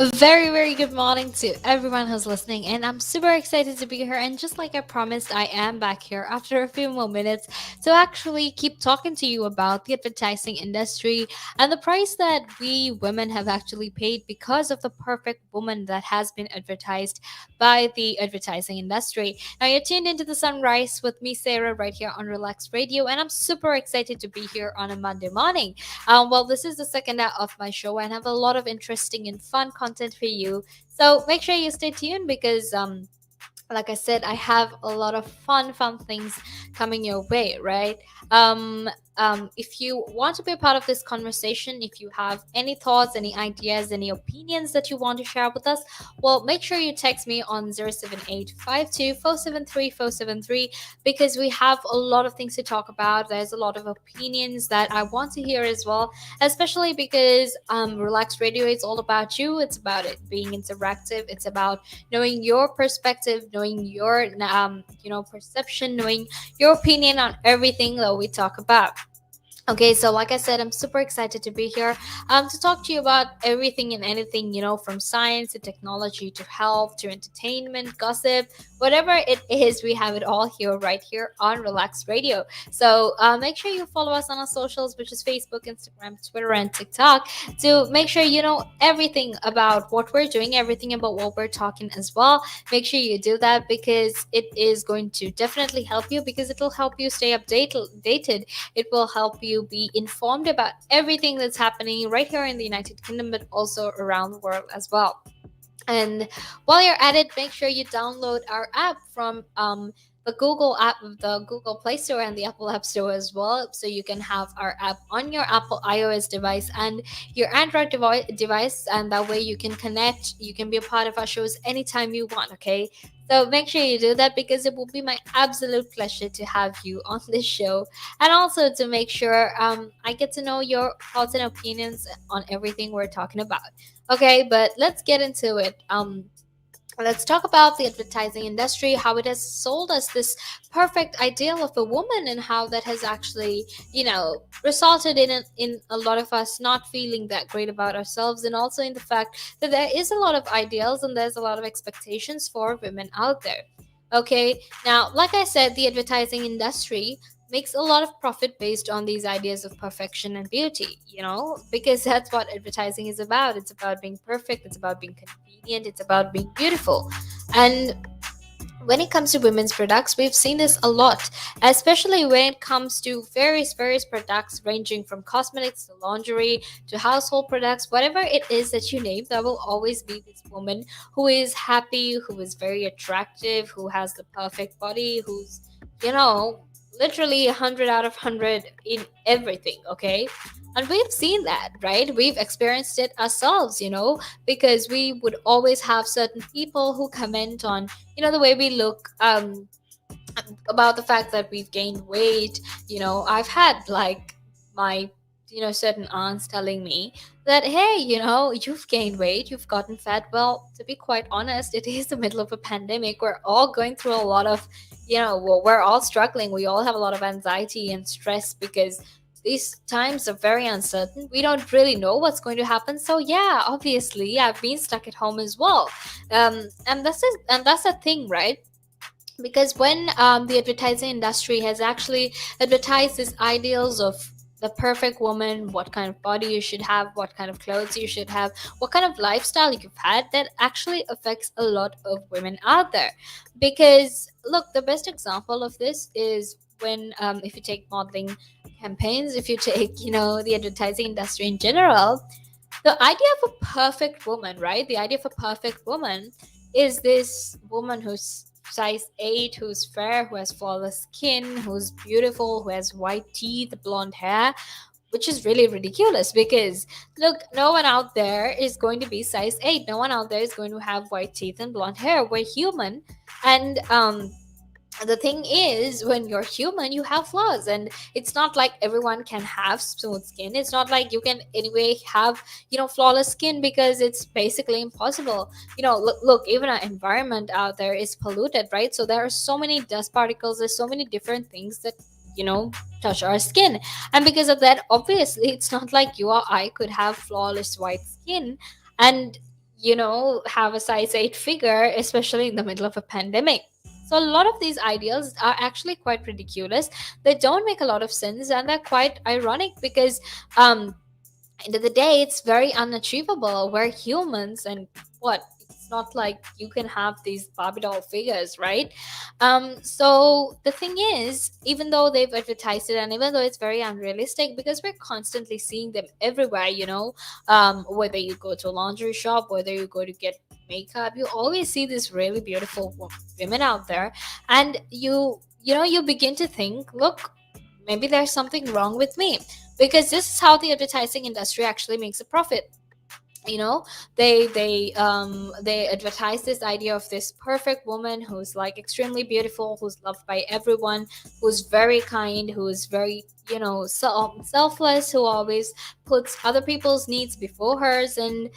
A very, very good morning to everyone who's listening, and I'm super excited to be here. And just like I promised, I am back here after a few more minutes to actually keep talking to you about the advertising industry and the price that we women have actually paid because of the perfect woman that has been advertised by the advertising industry. Now, you're tuned into the sunrise with me, Sarah, right here on Relax Radio, and I'm super excited to be here on a Monday morning. Well, this is the second hour of my show, and I have a lot of interesting and fun content for you. So make sure you stay tuned because like I said, I have a lot of fun things coming your way, right? Um, if you want to be a part of this conversation, if you have any thoughts, any ideas, any opinions that you want to share with us, well, make sure you text me on 07852473473 because we have a lot of things to talk about. There's a lot of opinions that I want to hear as well, especially because Relax Radio is all about you. It's about it being interactive. It's about knowing your perspective, knowing your perception, knowing your opinion on everything that we talk about. Okay, so like I said, I'm super excited to be here to talk to you about everything and anything, from science to technology to health to entertainment, gossip, whatever it is, we have it all here, right here on Relax Radio. So make sure you follow us on our socials, which is Facebook, Instagram, Twitter, and TikTok, to make sure you know everything about what we're doing, everything about what we're talking as well. Make sure you do that because it is going to definitely help you because it'll help you stay updated. It will help you be informed about everything that's happening right here in the United Kingdom, but also around the world as well. And while you're at it, make sure you download our app from the Google app, the Google Play Store, and the Apple App Store as well. So you can have our app on your Apple iOS device and your Android device, and that way you can connect. You can be a part of our shows anytime you want. Okay. So make sure you do that because it will be my absolute pleasure to have you on this show, and also to make sure I get to know your thoughts and opinions on everything we're talking about. Okay, but let's get into it. Let's talk about the advertising industry, how it has sold us this perfect ideal of a woman, and how that has actually, resulted in a lot of us not feeling that great about ourselves, and also in the fact that there is a lot of ideals and there's a lot of expectations for women out there. Okay, now, like I said, the advertising industry makes a lot of profit based on these ideas of perfection and beauty, because that's what advertising is about. It's about being perfect, it's about being convenient, it's about being beautiful. And when it comes to women's products, we've seen this a lot, especially when it comes to various products ranging from cosmetics to lingerie to household products, whatever it is that you name, there will always be this woman who is happy, who is very attractive, who has the perfect body, who's, you know, literally 100 out of 100 in everything, okay? And we've seen that, right? We've experienced it ourselves, because we would always have certain people who comment on, the way we look, about the fact that we've gained weight. I've had like my certain aunts telling me that, hey, you've gained weight, you've gotten fat. Well, to be quite honest, it is the middle of a pandemic. We're all going through a lot of, we're all struggling. We all have a lot of anxiety and stress because these times are very uncertain. We don't really know what's going to happen. So yeah, obviously I've been stuck at home as well. And that's a thing, right? Because when the advertising industry has actually advertised these ideals of the perfect woman, what kind of body you should have, what kind of clothes you should have, what kind of lifestyle you've had, that actually affects a lot of women out there. Because look, the best example of this is when, if you take modeling campaigns, if you take, the advertising industry in general, the idea of a perfect woman, right? The idea of a perfect woman is this woman who's size 8, who's fair, who has flawless skin, who's beautiful, who has white teeth, blonde hair, which is really ridiculous because look, no one out there is going to be size 8. No one out there is going to have white teeth and blonde hair. We're human. And the thing is, when you're human, you have flaws, and it's not like everyone can have smooth skin. It's not like you can anyway have, flawless skin, because it's basically impossible. Look, even our environment out there is polluted, right? So there are so many dust particles, there's so many different things that, you know touch our skin. And because of that, obviously, it's not like you or I could have flawless white skin. And have a size 8 figure, especially in the middle of a pandemic. So a lot of these ideals are actually quite ridiculous. They don't make a lot of sense, and they're quite ironic because um end of the day, it's very unachievable. We're humans, and what? It's not like you can have these Barbie doll figures, right? So the thing is, even though they've advertised it, and even though it's very unrealistic, because we're constantly seeing them everywhere, whether you go to a laundry shop, whether you go to get makeup, you always see these really beautiful women out there, and you begin to think, look, maybe there's something wrong with me, because this is how the advertising industry actually makes a profit. you know they advertise this idea of this perfect woman who's like extremely beautiful, who's loved by everyone, who's very kind, who's very selfless, who always puts other people's needs before hers. And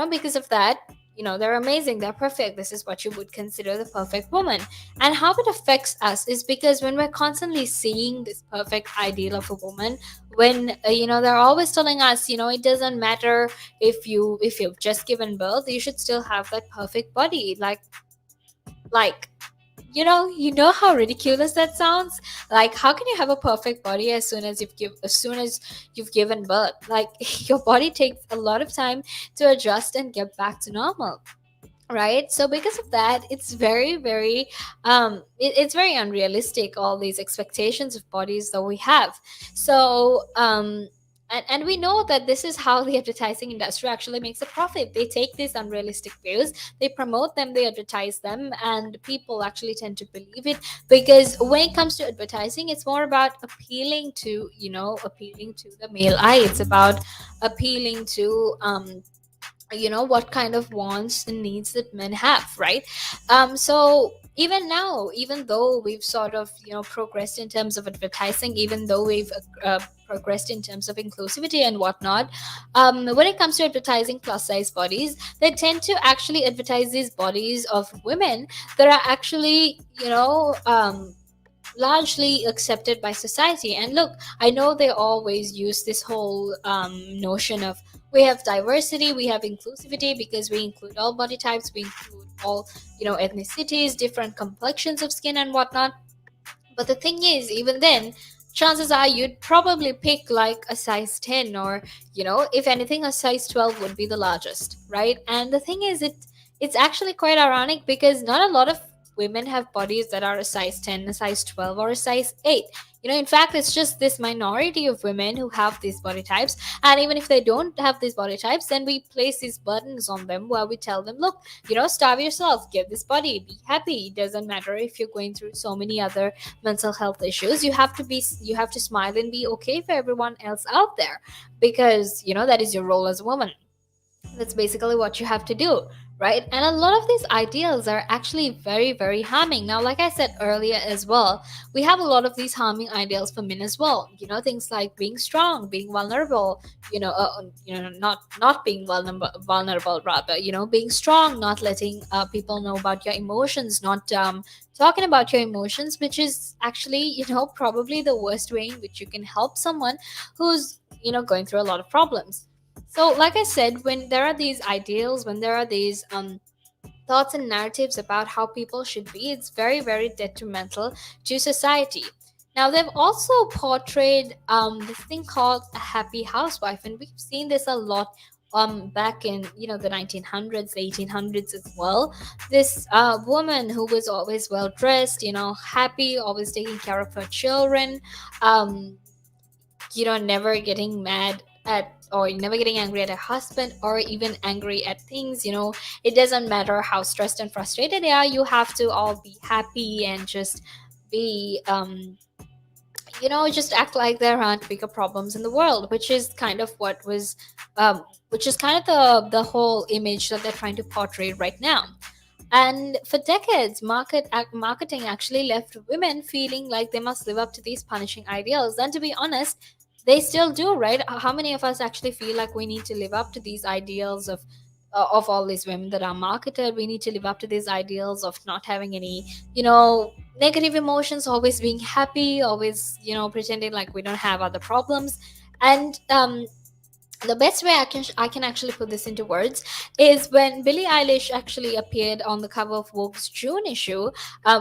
because of that, they're amazing, they're perfect, this is what you would consider the perfect woman. And how it affects us is because when we're constantly seeing this perfect ideal of a woman, when they're always telling us, it doesn't matter if you've just given birth, you should still have that perfect body. Like you know how ridiculous that sounds. Like, how can you have a perfect body as soon as you've given birth? Like, your body takes a lot of time to adjust and get back to normal, right? So because of that, it's very very it's very unrealistic, all these expectations of bodies that we have. So and we know that this is how the advertising industry actually makes a profit. They take these unrealistic views, they promote them, they advertise them, and people actually tend to believe it. Because when it comes to advertising, it's more about appealing to the male eye. It's about appealing to what kind of wants and needs that men have, right? So even now, even though we've sort of progressed in terms of advertising, even though we've progressed in terms of inclusivity and whatnot, when it comes to advertising plus size bodies, they tend to actually advertise these bodies of women that are actually largely accepted by society. And look, I know they always use this whole notion of, we have diversity, we have inclusivity, because we include all body types, we include all ethnicities, different complexions of skin and whatnot. But the thing is, even then, chances are you'd probably pick like a size 10, or if anything, a size 12 would be the largest, right? And the thing is, it's actually quite ironic, because not a lot of women have bodies that are a size 10, a size 12, or a size 8. In fact, it's just this minority of women who have these body types. And even if they don't have these body types, then we place these buttons on them where we tell them, look, starve yourself, get this body, be happy. It doesn't matter if you're going through so many other mental health issues. You have to smile and be okay for everyone else out there, because that is your role as a woman. That's basically what you have to do, right? And a lot of these ideals are actually very very harming. Now, like I said earlier as well, we have a lot of these harming ideals for men as well. Things like being strong, being vulnerable, not being vulnerable, rather, being strong, not letting people know about your emotions, not talking about your emotions, which is actually probably the worst way in which you can help someone who's going through a lot of problems. So, like I said, when there are these ideals, when there are these thoughts and narratives about how people should be, it's very, very detrimental to society. Now, they've also portrayed this thing called a happy housewife, and we've seen this a lot back in the 1900s, 1800s as well. This woman who was always well dressed, happy, always taking care of her children, um, never getting mad at, or never getting angry at a husband, or even angry at things. It doesn't matter how stressed and frustrated they are, you have to all be happy and just be just act like there aren't bigger problems in the world, which is kind of which is kind of the whole image that they're trying to portray right now. And for decades, marketing actually left women feeling like they must live up to these punishing ideals. And to be honest, they still do, right? How many of us actually feel like we need to live up to these ideals of all these women that are marketed? We need to live up to these ideals of not having any, negative emotions, always being happy, always, pretending like we don't have other problems. And The best way I can actually put this into words is when Billie Eilish actually appeared on the cover of Vogue's June issue,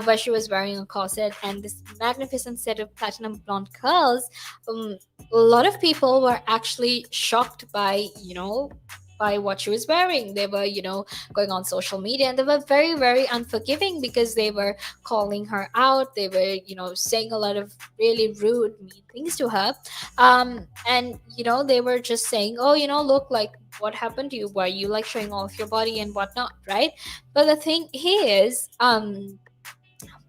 where she was wearing a corset and this magnificent set of platinum blonde curls. Um, a lot of people were actually shocked by by what she was wearing. They were going on social media, and they were very, very unforgiving because they were calling her out. They were saying a lot of really rude, mean things to her, and they were just saying, oh, look, like, what happened to you, why you like showing off your body and whatnot, right? But the thing is,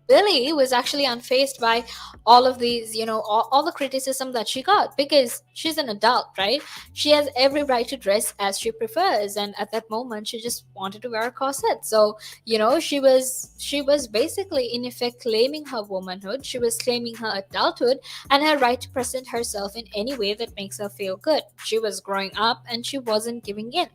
Billy was actually unfazed by all of these, all the criticism that she got, because she's an adult, right? She has every right to dress as she prefers, and at that moment, she just wanted to wear a corset. So, she was basically, in effect, claiming her womanhood. She was claiming her adulthood and her right to present herself in any way that makes her feel good. She was growing up, and she wasn't giving in.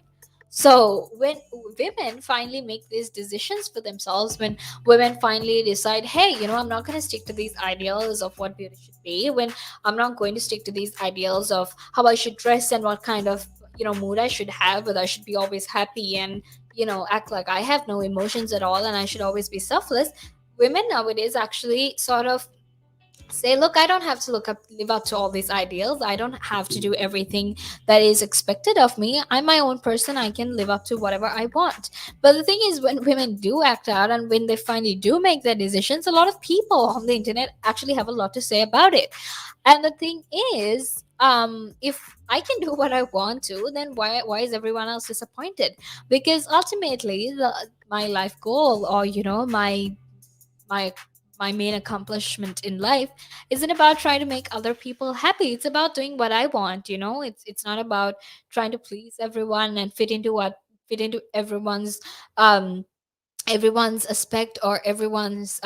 So when women finally make these decisions for themselves, when women finally decide, hey, I'm not going to stick to these ideals of what beauty should be, when I'm not going to stick to these ideals of how I should dress and what kind of mood I should have, whether I should be always happy and act like I have no emotions at all and I should always be selfless. Women nowadays actually sort of say, look, I don't have to live up to all these ideals. I don't have to do everything that is expected of me. I'm my own person. I can live up to whatever I want. But the thing is, when women do act out and when they finally do make their decisions, a lot of people on the internet actually have a lot to say about it. And the thing is, if I can do what I want to, then why is everyone else disappointed? Because ultimately, my life goal, or my my main accomplishment in life isn't about trying to make other people happy. It's about doing what I want. It's not about trying to please everyone and fit into um everyone's aspect, or everyone's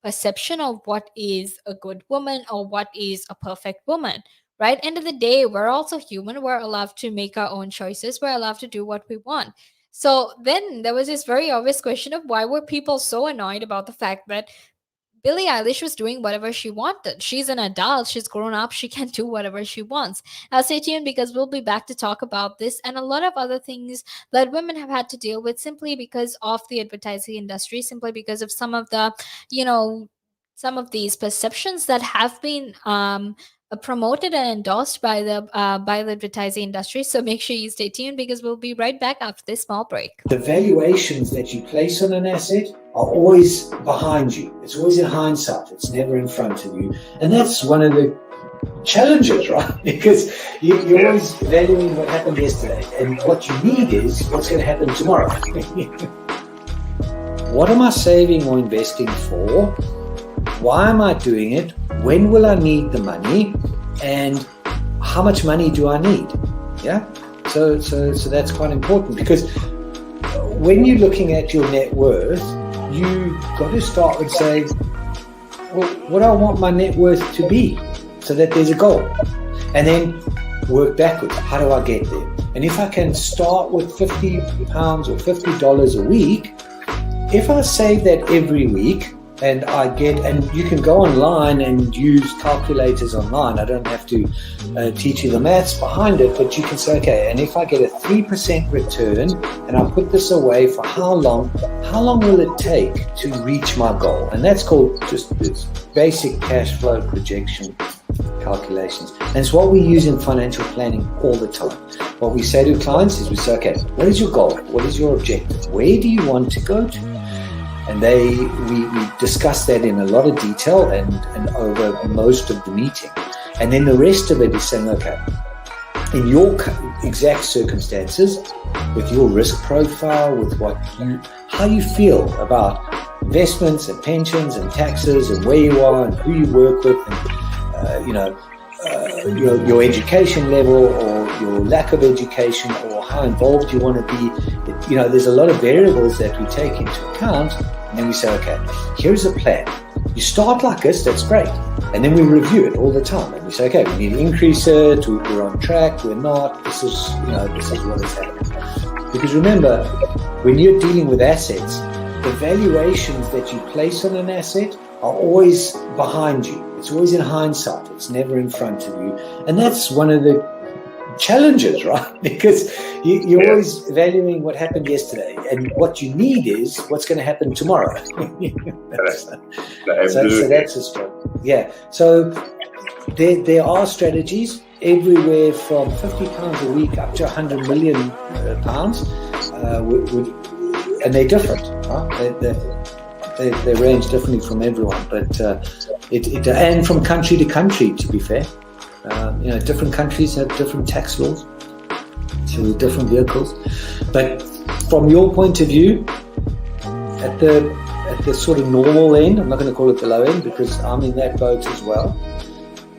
perception of what is a good woman or what is a perfect woman. Right? End of the day, we're also human. We're allowed to make our own choices. We're allowed to do what we want. So then there was this very obvious question of, why were people so annoyed about the fact that Billie Eilish was doing whatever she wanted? She's an adult, she's grown up, she can do whatever she wants. Now, stay tuned, because we'll be back to talk about this and a lot of other things that women have had to deal with simply because of the advertising industry, simply because of you know, some of these perceptions that have been promoted and endorsed by the advertising industry. So make sure you stay tuned, because we'll be right back after this small break. The valuations that you place on an asset are always behind you. It's always in hindsight. It's never in front of you. And that's one of the challenges, right? Because you're always valuing what happened yesterday. And what you need is what's going to happen tomorrow. What am I saving or investing for? Why am I doing it? When will I need the money? And how much money do I need? Yeah. So that's quite important, because when you're looking at your net worth, you got to start with saying, well, what do I want my net worth to be, so that there's a goal, and then work backwards. How do I get there? And if I can start with £50 or $50 a week, if I save that every week, and you can go online and use calculators online. I don't have to teach you the maths behind it, but you can say, okay, and if I get a 3% return and I put this away for how long will it take to reach my goal? And that's called just this basic cash flow projection calculations. And it's what we use in financial planning all the time. What we say to clients is, we say, okay, what is your goal? What is your objective? Where do you want to go to? And we discuss that in a lot of detail and over most of the meeting. And then the rest of it is saying, okay, in your exact circumstances, with your risk profile, with how you feel about investments and pensions and taxes and where you are and who you work with, and your education level or your lack of education, or how involved you want to be. There's a lot of variables that we take into account. And then we say, okay, here's a plan. You start like this, that's great. And then we review it all the time. And we say, okay, we need to increase it, we're on track, we're not, this is what is happening. Because remember, when you're dealing with assets, the valuations that you place on an asset are always behind you. It's always in hindsight. It's never in front of you. And that's one of the challenges, right? Because you're Yeah. always valuing what happened yesterday, and what you need is what's going to happen tomorrow. Correct. So Absolutely. that's a struggle. Yeah. So there are strategies everywhere from £50 a week up to £100 million, and they're different. Huh? They range differently from everyone, but and from country to country. To be fair, different countries have different tax laws, so different vehicles. But from your point of view, at the sort of normal end, I'm not going to call it the low end because I'm in that boat as well.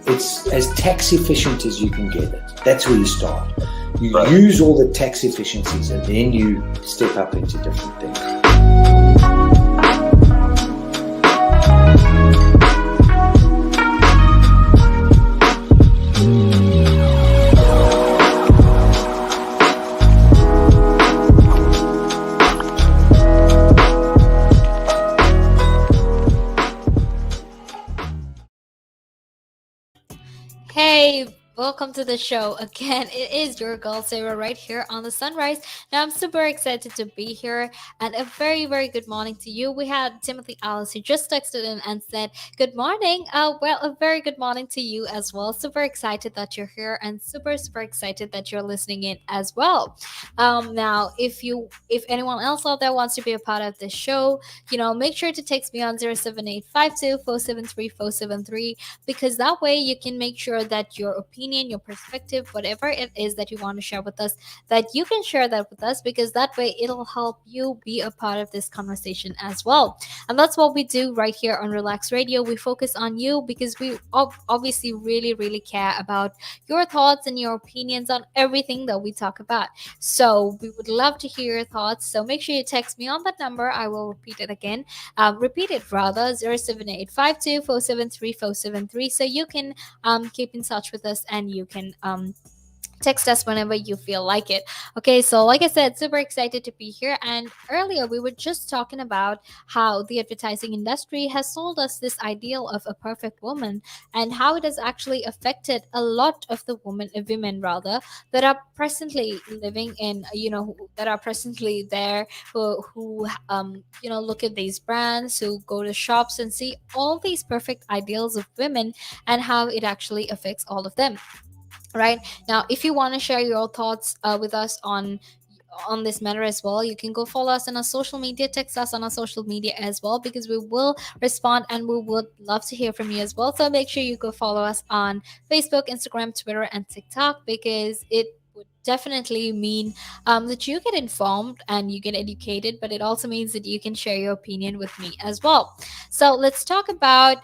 It's as tax efficient as you can get it. That's where you start. You use all the tax efficiencies, and then you step up into different things. Hey, welcome to the show again. It is your girl Sarah right here on the Sunrise. Now I'm super excited to be here, and a very very good morning to you. We had Timothy Alice who just texted in and said good morning. Well, a very good morning to you as well. Super excited that you're here, and super excited that you're listening in as well. Now if anyone else out there wants to be a part of this show, make sure to text me on 07852 473 473, because that way you can make sure that your opinion, your perspective, whatever it is that you want to share with us, that you can share that with us, because that way it'll help you be a part of this conversation as well. And that's what we do right here on Relax Radio. We focus on you because we obviously really care about your thoughts and your opinions on everything that we talk about. So we would love to hear your thoughts. So make sure you text me on that number. I will repeat it again. Repeat it rather, 07852 473 473, so you can keep in touch with us, and you can text us whenever you feel like it. Okay, so like I said, super excited to be here. And earlier we were just talking about how the advertising industry has sold us this ideal of a perfect woman, and how it has actually affected a lot of the women rather, that are presently living in, that are presently there, who look at these brands, who go to shops and see all these perfect ideals of women, and how it actually affects all of them. Right now, if you want to share your thoughts with us on this matter as well, you can go follow us on our social media, text us on our social media as well, because we will respond, and we would love to hear from you as well. So make sure you go follow us on Facebook, Instagram, Twitter, and TikTok, because it would definitely mean that you get informed and you get educated, but it also means that you can share your opinion with me as well. So let's talk about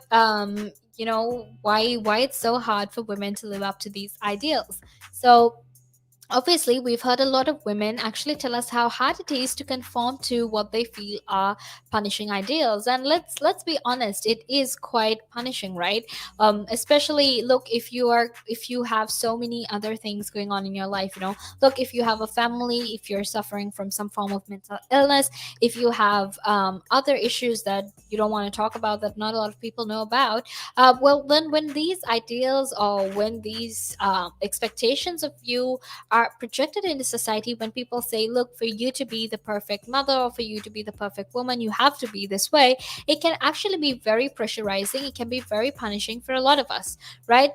why it's so hard for women to live up to these ideals. So obviously, we've heard a lot of women actually tell us how hard it is to conform to what they feel are punishing ideals, and let's be honest, it is quite punishing, right? Especially, look, if you have so many other things going on in your life, look, if you have a family, if you're suffering from some form of mental illness, if you have other issues that you don't want to talk about, that not a lot of people know about, well, then when these ideals, or when these expectations of you are projected into society, when people say, look, for you to be the perfect mother, or for you to be the perfect woman, you have to be this way, it can actually be very pressurizing. It can be very punishing for a lot of us, right?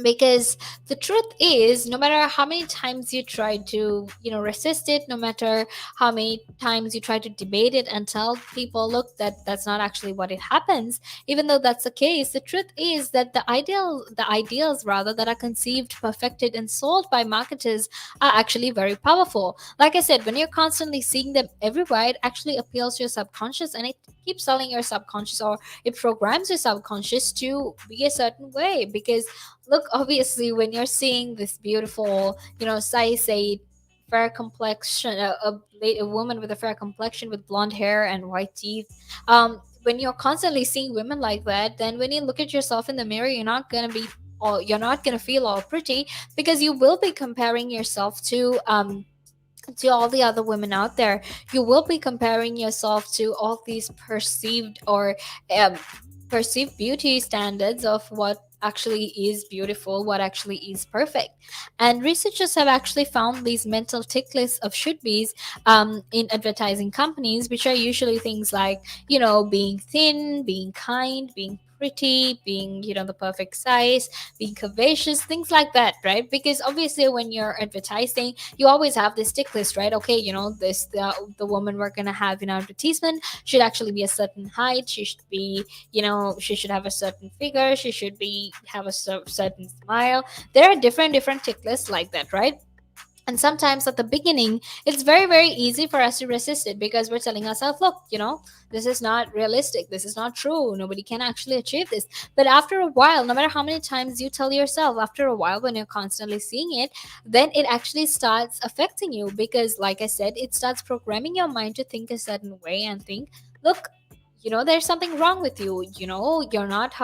Because the truth is, no matter how many times you try to resist it, no matter how many times you try to debate it and tell people, look, that's not actually what it happens, even though that's the case, the truth is that the ideals rather, that are conceived, perfected, and sold by marketers are actually very powerful. Like I said, when you're constantly seeing them everywhere, it actually appeals to your subconscious, and it keeps telling your subconscious, or it programs your subconscious to be a certain way. Because look, obviously, when you're seeing this beautiful, say fair complexion, a woman with a fair complexion, with blonde hair and white teeth, when you're constantly seeing women like that, then when you look at yourself in the mirror, you're not gonna feel all pretty, because you will be comparing yourself to all the other women out there. You will be comparing yourself to all these perceived, or um, perceived beauty standards of what actually is beautiful, what actually is perfect. And researchers have actually found these mental tick lists of should be's in advertising companies, which are usually things like, being thin, being kind, being pretty, being, the perfect size, being curvaceous, things like that, right? Because obviously, when you're advertising, you always have this tick list, right? Okay, the woman we're gonna have in our advertisement should actually be a certain height. She should be, she should have a certain figure. She should be have a certain smile. There are different tick lists like that, right? And sometimes at the beginning, it's very, very easy for us to resist it because we're telling ourselves, look, this is not realistic. This is not true. Nobody can actually achieve this. But after a while, no matter how many times you tell yourself, after a while, when you're constantly seeing it, then it actually starts affecting you because, like I said, it starts programming your mind to think a certain way and think, look, there's something wrong with you. You're not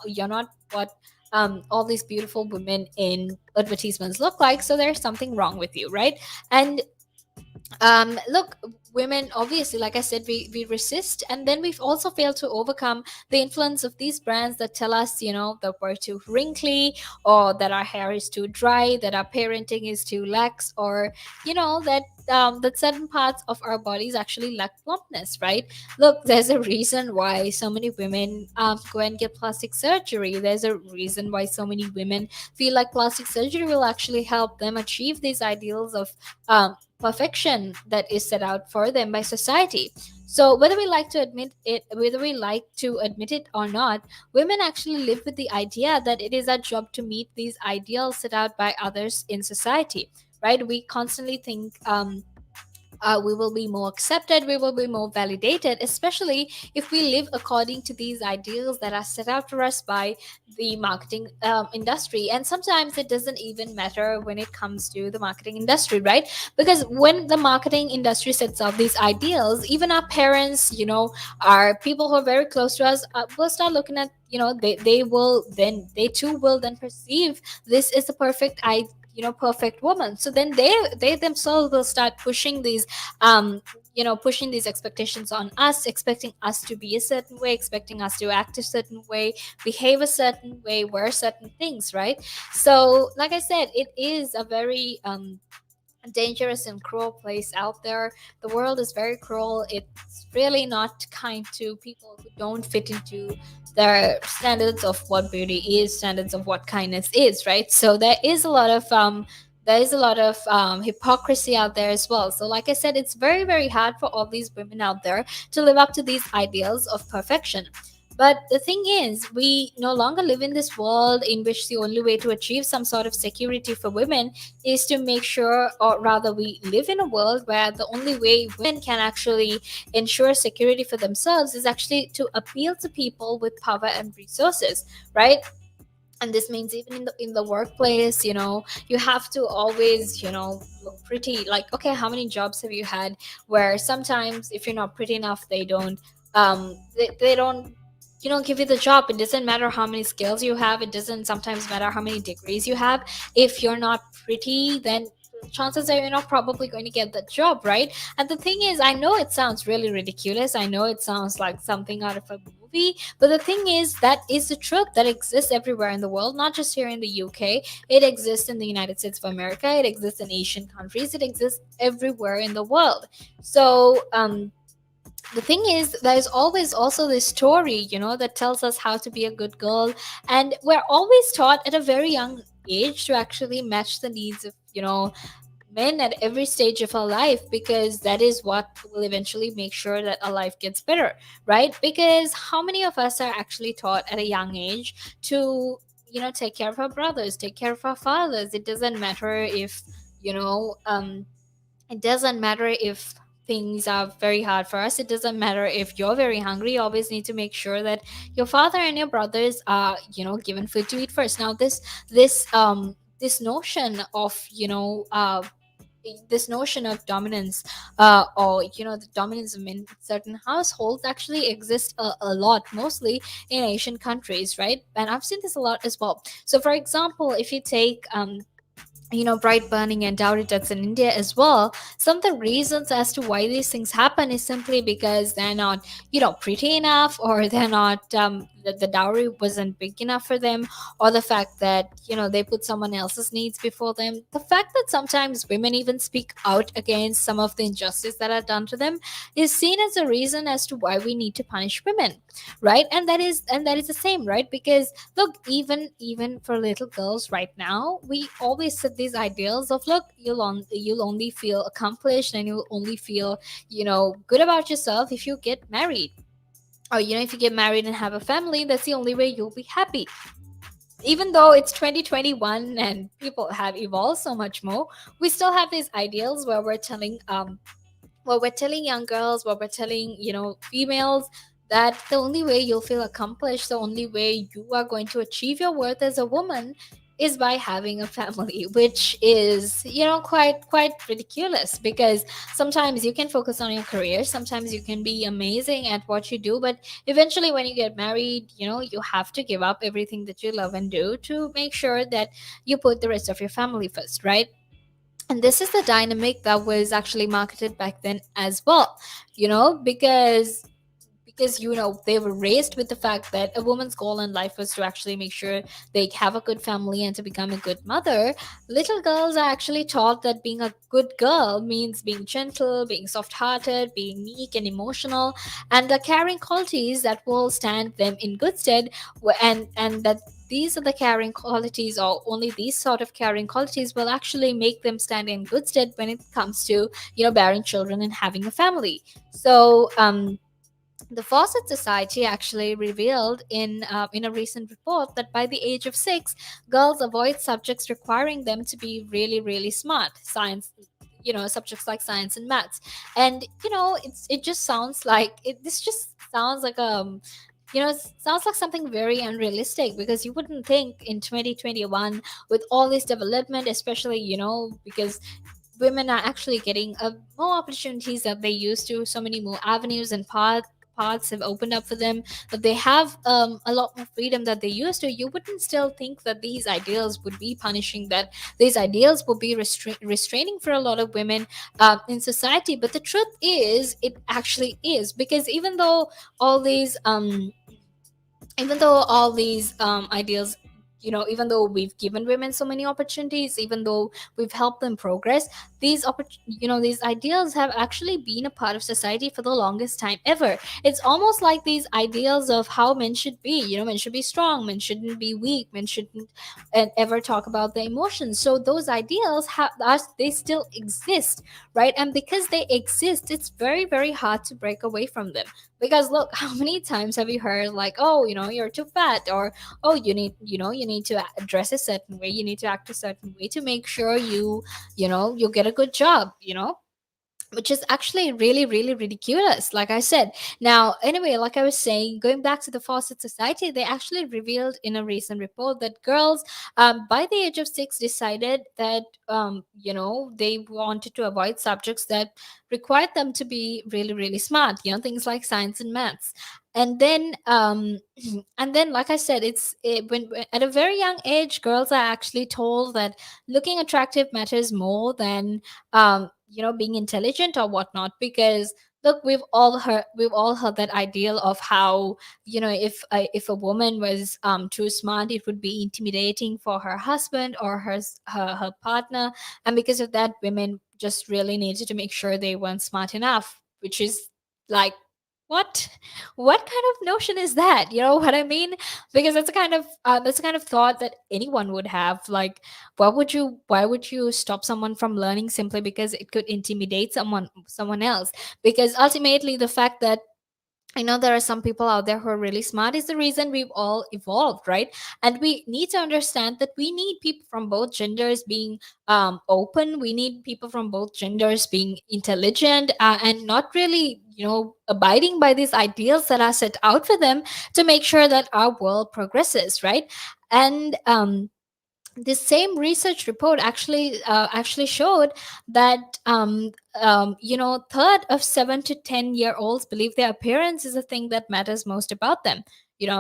you're not what all these beautiful women in advertisements look like, so there's something wrong with you, right? And look, women, obviously, like I said, we resist, and then we've also failed to overcome the influence of these brands that tell us, that we're too wrinkly, or that our hair is too dry, that our parenting is too lax, or that certain parts of our bodies actually lack plumpness, right? Look, there's a reason why so many women go and get plastic surgery. There's a reason why so many women feel like plastic surgery will actually help them achieve these ideals of perfection that is set out for them by society. So whether we like to admit it or not, women actually live with the idea that it is our job to meet these ideals set out by others in society, right? We constantly think we will be more accepted, we will be more validated, especially if we live according to these ideals that are set out for us by the marketing industry. And sometimes it doesn't even matter when it comes to the marketing industry, right? Because when the marketing industry sets out these ideals, even our parents, our people who are very close to us, will start looking at, they too will then perceive this is the perfect woman. So then they themselves will start pushing these pushing these expectations on us, expecting us to be a certain way, expecting us to act a certain way, behave a certain way, wear certain things, right? So like I said, it is a very dangerous and cruel place out there. The world is very cruel. It's really not kind to people who don't fit into their standards of what beauty is, standards of what kindness is, right? So there is a lot of hypocrisy out there as well. So like I said, it's very, very hard for all these women out there to live up to these ideals of perfection. But the thing is, we no longer live in this world in which the only way to achieve some sort of security for women is to make sure, or rather, we live in a world where the only way women can actually ensure security for themselves is actually to appeal to people with power and resources, right? And this means even in the workplace, you have to always, look pretty. Like, okay, how many jobs have you had where sometimes if you're not pretty enough, they don't give you the job. It doesn't matter how many skills you have, it doesn't sometimes matter how many degrees you have. If you're not pretty, then chances are you're not probably going to get that job, right? And the thing is, I know it sounds really ridiculous, I know it sounds like something out of a movie, but the thing is, that is the truth that exists everywhere in the world, not just here in the UK. It exists in the United States of America, it exists in Asian countries, it exists everywhere in the world. So the thing is, there's always also this story, that tells us how to be a good girl. And we're always taught at a very young age to actually match the needs of, men at every stage of our life, because that is what will eventually make sure that our life gets better, right? Because how many of us are actually taught at a young age to, take care of our brothers, take care of our fathers? It doesn't matter if, you know, it doesn't matter if things are very hard for us. It doesn't matter if you're very hungry. You always need to make sure that your father and your brothers are, given food to eat first. Now, this notion of, this notion of dominance, or the dominance of men in certain households actually exists a lot, mostly in Asian countries, right? And I've seen this a lot as well. So for example, if you take bright burning and dowry deaths in India as well. Some of the reasons as to why these things happen is simply because they're not, pretty enough, or they're not, the dowry wasn't big enough for them, or the fact that they put someone else's needs before them. The fact that sometimes women even speak out against some of the injustice that are done to them is seen as a reason as to why we need to punish women, right? And that is the same, right? Because look, even for little girls right now, we always set these ideals of, look, you'll only feel accomplished and you'll only feel good about yourself if you get married, or if you get married and have a family. That's the only way you'll be happy. Even though it's 2021 and people have evolved so much more, we still have these ideals where we're telling young girls, where we're telling females, that the only way you'll feel accomplished, the only way you are going to achieve your worth as a woman, is by having a family, which is quite ridiculous. Because sometimes you can focus on your career, sometimes you can be amazing at what you do, but eventually when you get married, you have to give up everything that you love and do to make sure that you put the rest of your family first, right? And this is the dynamic that was actually marketed back then as well, because they were raised with the fact that a woman's goal in life was to actually make sure they have a good family and to become a good mother. Little girls are actually taught that being a good girl means being gentle, being soft-hearted, being meek and emotional, and the caring qualities that will stand them in good stead. And that these are the caring qualities, or only these sort of caring qualities will actually make them stand in good stead when it comes to bearing children and having a family. So the Fawcett Society actually revealed in a recent report that by the age of 6, girls avoid subjects requiring them to be really, really smart. Subjects like science and maths. And it just sounds like this just sounds like sounds like something very unrealistic, because you wouldn't think in 2021, with all this development, especially because women are actually getting more opportunities that they used to. So many more avenues and paths have opened up for them, that they have a lot more freedom that they used to. You wouldn't still think that these ideals would be punishing, that these ideals would be restraining for a lot of women in society. But the truth is, it actually is, because even though all these ideals, even though we've given women so many opportunities, even though we've helped them progress, these ideals have actually been a part of society for the longest time ever. It's almost like these ideals of how men should be. Men should be strong, men shouldn't be weak, men shouldn't ever talk about their emotions. So those ideals they still exist, right? And because they exist, it's very, very hard to break away from them. Because look, how many times have you heard, like, oh, you're too fat, or oh, you need to dress a certain way, you need to act a certain way to make sure you get a good job, which is actually really, really ridiculous, like I said. Now, anyway, like I was saying, going back to the Fawcett Society, they actually revealed in a recent report that girls, by the age of 6, decided that they wanted to avoid subjects that required them to be really, really smart, things like science and maths. And then and then, like I said, when at a very young age, girls are actually told that looking attractive matters more than being intelligent or whatnot. Because look, we've all heard that ideal of how if a woman was too smart, it would be intimidating for her husband or her partner. And because of that, women just really needed to make sure they weren't smart enough, which is like, what kind of notion is that? You know what I mean? Because that's the kind of thought that anyone would have. Like, why would you stop someone from learning simply because it could intimidate someone else? Because ultimately, the fact that I know there are some people out there who are really smart is the reason we've all evolved, right? And we need to understand that we need people from both genders being open. We need people from both genders being intelligent, and not really, abiding by these ideals that are set out for them, to make sure that our world progresses, right? And this same research report actually showed that third of 7 to 10 year olds believe their appearance is the thing that matters most about them.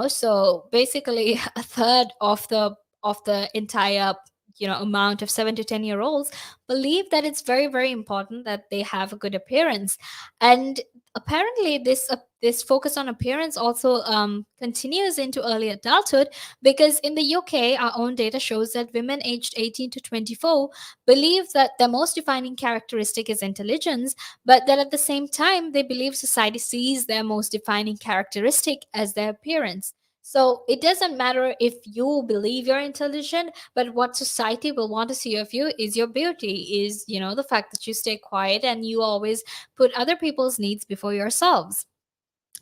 So basically, a third of the entire amount of 7 to 10 year olds believe that it's very, very important that they have a good appearance. And apparently this focus on appearance also continues into early adulthood, because in the UK, our own data shows that women aged 18 to 24 believe that their most defining characteristic is intelligence, but that at the same time they believe society sees their most defining characteristic as their appearance. So it doesn't matter if you believe you're intelligent, but what society will want to see of you is your beauty, is, the fact that you stay quiet and you always put other people's needs before yourselves.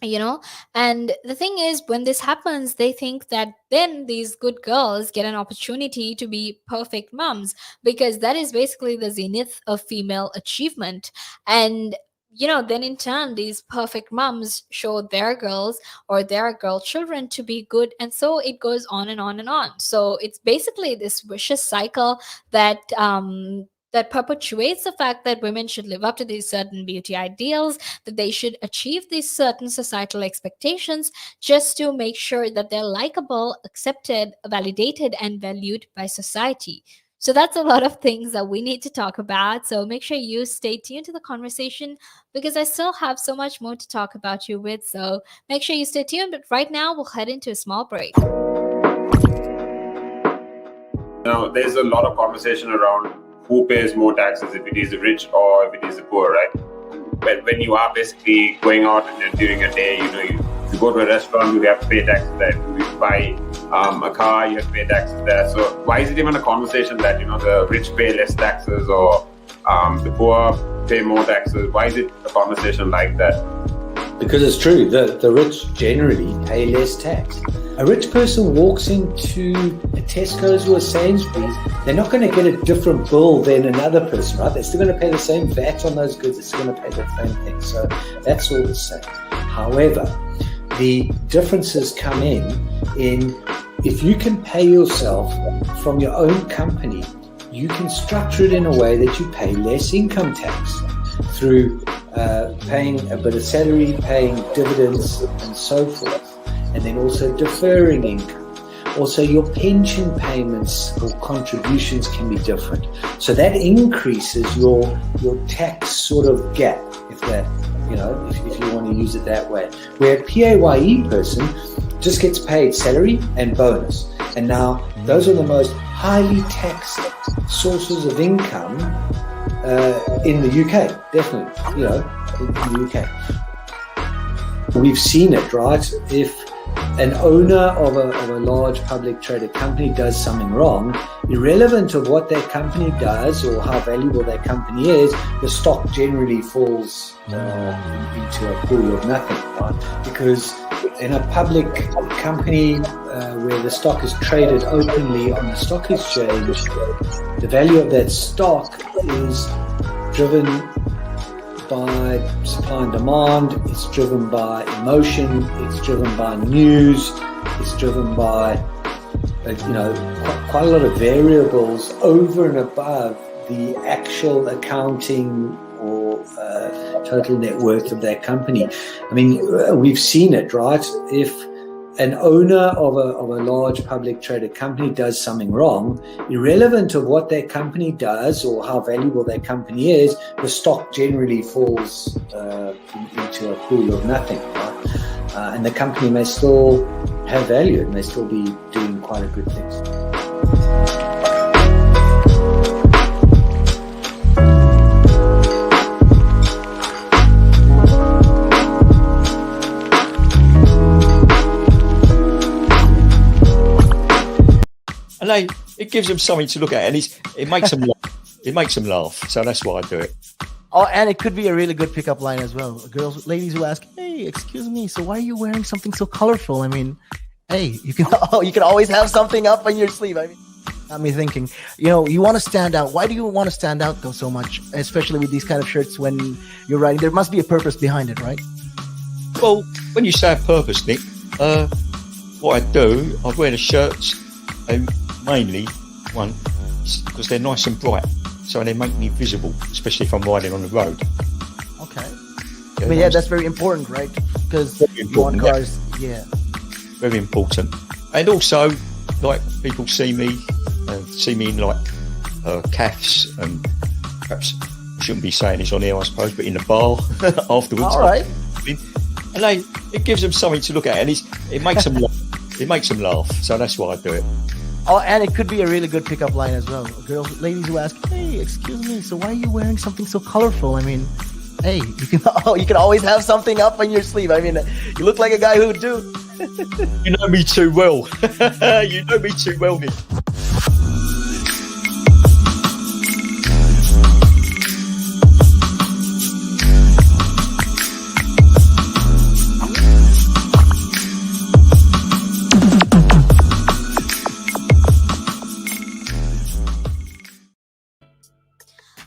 you know and the thing is, when this happens, they think that then these good girls get an opportunity to be perfect moms, because that is basically the zenith of female achievement. And then in turn, these perfect moms show their girls or their girl children to be good, and so it goes on and on and on. So it's basically this vicious cycle that perpetuates the fact that women should live up to these certain beauty ideals, that they should achieve these certain societal expectations, just to make sure that they're likable, accepted, validated, and valued by society. So that's a lot of things that we need to talk about. So make sure you stay tuned to the conversation, because I still have so much more to talk about you with. So make sure you stay tuned. But right now, we'll head into a small break. Now, there's a lot of conversation around who pays more taxes, if it is the rich or if it is the poor, right? But when you are basically going out and during a day, you go to a restaurant, you have to pay taxes there. If you buy a car, you have to pay taxes there. So why is it even a conversation that, the rich pay less taxes or the poor pay more taxes? Why is it a conversation like that? Because it's true, the rich generally pay less tax. A rich person walks into a Tesco's or a Sainsbury's, they're not going to get a different bill than another person, right? They're still going to pay the same VAT on those goods, they're still going to pay the same thing. So that's all the same. However, the differences come in if you can pay yourself from your own company, you can structure it in a way that you pay less income tax through paying a bit of salary, paying dividends and so forth, and then also deferring income. Also, your pension payments or contributions can be different. So that increases your tax sort of gap, if that, if you want to use it that way. Where a PAYE person just gets paid salary and bonus. And now those are the most highly taxed sources of income in the UK, definitely, in the UK. We've seen it, right? If an owner of a large public traded company does something wrong, irrelevant of what that company does or how valuable that company is, the stock generally falls into a pool of nothing, right? Because in a public company where the stock is traded openly on the stock exchange, the value of that stock is driven by supply and demand, it's driven by emotion, it's driven by news, it's driven by quite a lot of variables over and above the actual accounting or total net worth of that company. I mean, we've seen it, right? If an owner of a large public traded company does something wrong, irrelevant of what that company does or how valuable that company is, the stock generally falls into a pool of nothing, right? And the company may still have value, it may still be doing quite a good thing. And it gives them something to look at, and it makes them laugh. It makes them laugh, so that's why I do it. Oh, and it could be a really good pickup line as well. Ladies will ask, "Hey, excuse me, so why are you wearing something so colorful?" I mean, hey, you can always have something up on your sleeve. I mean, got me thinking. You want to stand out. Why do you want to stand out though so much, especially with these kind of shirts when you're riding? There must be a purpose behind it, right? Well, when you say a purpose, Nick, what I do, I wear the shirts. Mainly, one, because they're nice and bright, so they make me visible, especially if I'm riding on the road. Okay. That's very important, right? Because you want cars, very important. And also, like, people see me in like calves and perhaps shouldn't be saying this on air, I suppose, but in the bar afterwards. All right. And it gives them something to look at, and it makes them laugh. It makes them laugh. So that's why I do it. Oh, and it could be a really good pickup line as well. Girls, ladies who ask, "Hey, excuse me, so why are you wearing something so colorful?" I mean, hey, you can always have something up on your sleeve. I mean, you look like a guy who would do. You know me too well. You know me too well, Nick.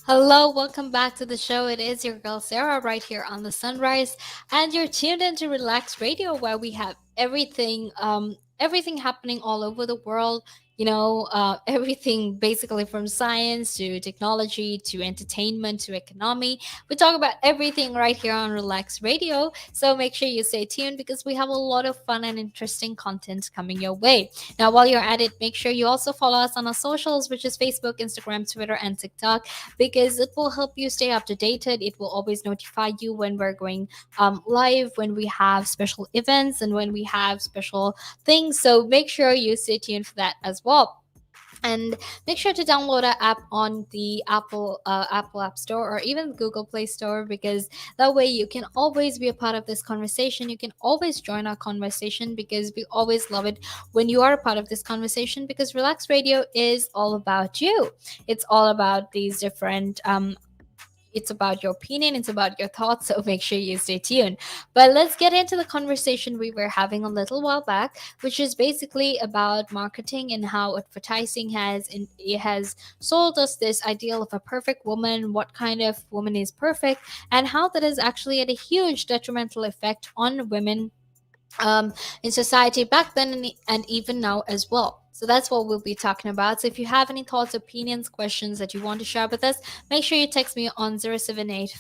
Hello, welcome back to the show. It is your girl Sarah right here on the Sunrise, and you're tuned into Relax Radio, where we have everything happening all over the world. Everything basically from science to technology to entertainment to economy. We talk about everything right here on Relax Radio. So make sure you stay tuned because we have a lot of fun and interesting content coming your way. Now, while you're at it, make sure you also follow us on our socials, which is Facebook, Instagram, Twitter, and TikTok, because it will help you stay up to date. It will always notify you when we're going live, when we have special events, and when we have special things. So make sure you stay tuned for that as well. And make sure to download our app on the Apple App Store or even Google Play Store, because that way you can always be a part of this conversation. You can always join our conversation, because we always love it when you are a part of this conversation, because Relax Radio is all about you. It's all about these different it's about your opinion, it's about your thoughts, so make sure you stay tuned. But let's get into the conversation we were having a little while back, which is basically about marketing and how advertising has sold us this ideal of a perfect woman, what kind of woman is perfect, and how that has actually had a huge detrimental effect on women in society back then, and even now as well. So that's what we'll be talking about. So if you have any thoughts, opinions, questions that you want to share with us, make sure you text me on 078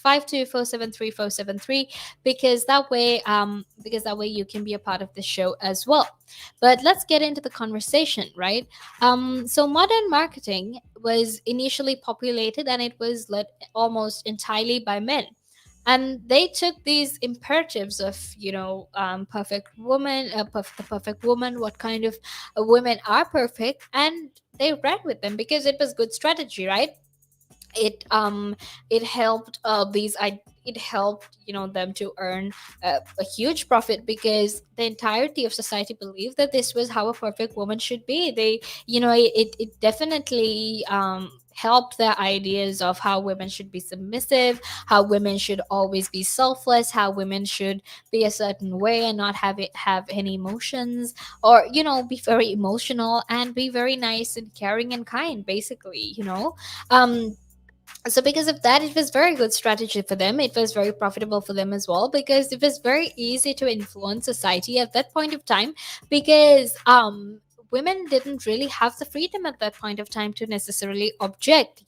because that way you can be a part of the show as well. But let's get into the conversation, right? So modern marketing was initially populated, and it was led almost entirely by men, and they took these imperatives of perfect woman, the perfect woman, what kind of women are perfect, and they ran with them because it was good strategy, right? It helped it helped them to earn a huge profit, because the entirety of society believed that this was how a perfect woman should be. It definitely helped their ideas of how women should be submissive, how women should always be selfless, how women should be a certain way and not have any emotions, or be very emotional and be very nice and caring and kind, basically. So because of that, it was very good strategy for them. It was very profitable for them as well, because it was very easy to influence society at that point of time, because women didn't really have the freedom at that point of time to necessarily object,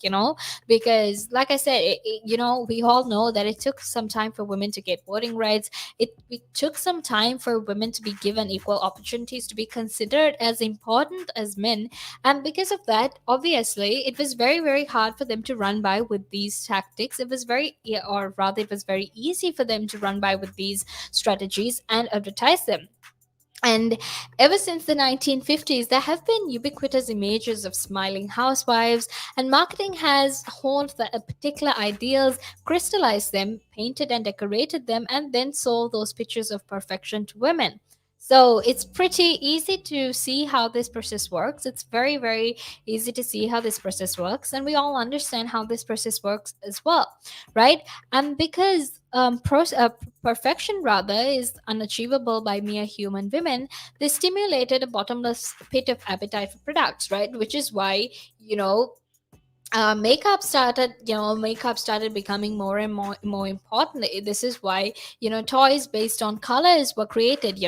because like I said, we all know that it took some time for women to get voting rights. It took some time for women to be given equal opportunities, to be considered as important as men. And because of that, obviously, it was very, very hard for them to run by with these tactics. It was very, or rather, it was very easy for them to run by with these strategies and advertise them. And ever since the 1950s, there have been ubiquitous images of smiling housewives, and marketing has honed the particular ideals, crystallized them, painted and decorated them, and then sold those pictures of perfection to women. So it's pretty easy to see how this process works. It's very, very easy to see how this process works, and we all understand how this process works as well, right? And because perfection rather is unachievable by mere human women, they stimulated a bottomless pit of appetite for products, right? Which is why makeup started becoming more and more important. This is why toys based on colors were created.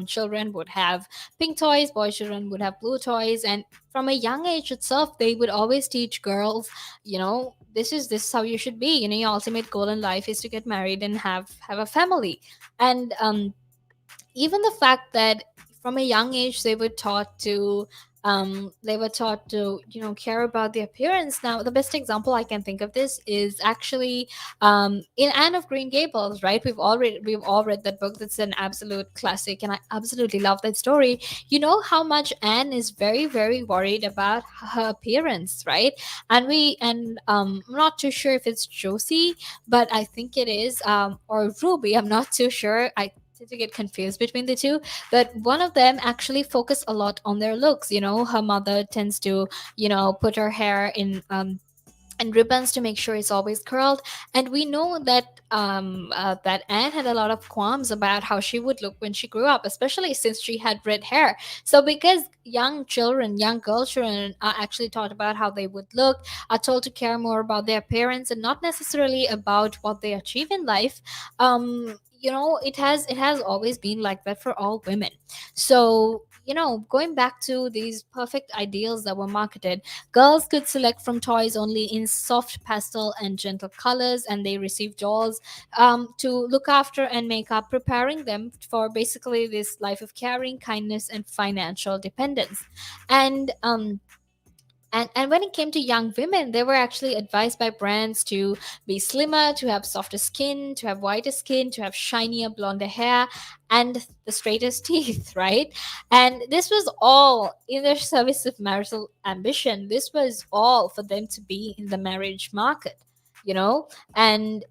Children would have pink toys, boy children would have blue toys, and from a young age itself they would always teach girls, this is how you should be. Your ultimate goal in life is to get married and have a family. And even the fact that from a young age they were taught to They were taught to, care about their appearance. Now, the best example I can think of this is actually in Anne of Green Gables, right? We've all read that book. That's an absolute classic, and I absolutely love that story. You know how much Anne is very, very worried about her appearance, right? I'm not too sure if it's Josie, but I think it is, or Ruby. I'm not too sure. I tend to get confused between the two, but one of them actually focus a lot on their looks. Her mother tends to, put her hair in and ribbons to make sure it's always curled. And we know that that Anne had a lot of qualms about how she would look when she grew up, especially since she had red hair. So because young children, young girl children, are actually taught about how they would look, are told to care more about their appearance and not necessarily about what they achieve in life. It has always been like that for all women. So going back to these perfect ideals that were marketed, girls could select from toys only in soft pastel and gentle colors, and they received dolls to look after and make up, preparing them for basically this life of caring, kindness, and financial dependence. And um, and, and when it came to young women, they were actually advised by brands to be slimmer, to have softer skin, to have whiter skin, to have shinier, blonder hair, and the straightest teeth, right? And this was all in their service of marital ambition. This was all for them to be in the marriage market. You know, and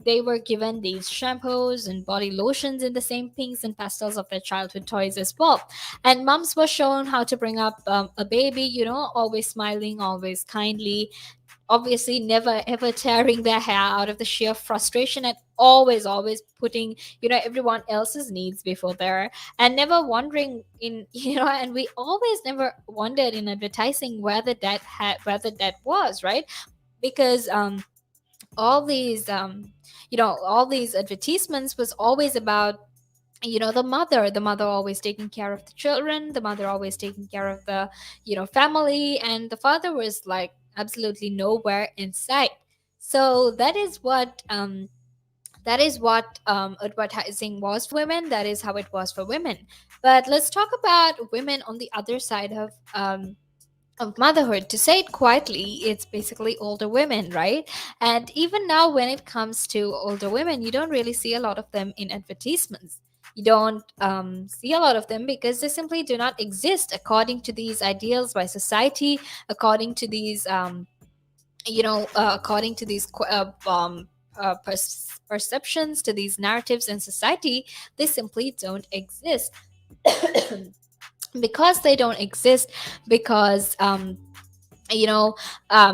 they were given these shampoos and body lotions in the same pinks and pastels of their childhood toys as well. And moms were shown how to bring up a baby, always smiling, always kindly, obviously never ever tearing their hair out of the sheer frustration, and always putting everyone else's needs before their, and never wondering in and we always never wondered in advertising whether that was right, because all these advertisements was always about the mother always taking care of the children, the mother always taking care of the family, and the father was like absolutely nowhere in sight. So that is what advertising was for women. That is how it was for women. But let's talk about women on the other side of motherhood. To say it quietly, it's basically older women, right? And even now, when it comes to older women, you don't really see a lot of them in advertisements. You don't see a lot of them because they simply do not exist according to these ideals by society, according to these according to these perceptions, to these narratives in society. They simply don't exist. Because they don't exist, because you know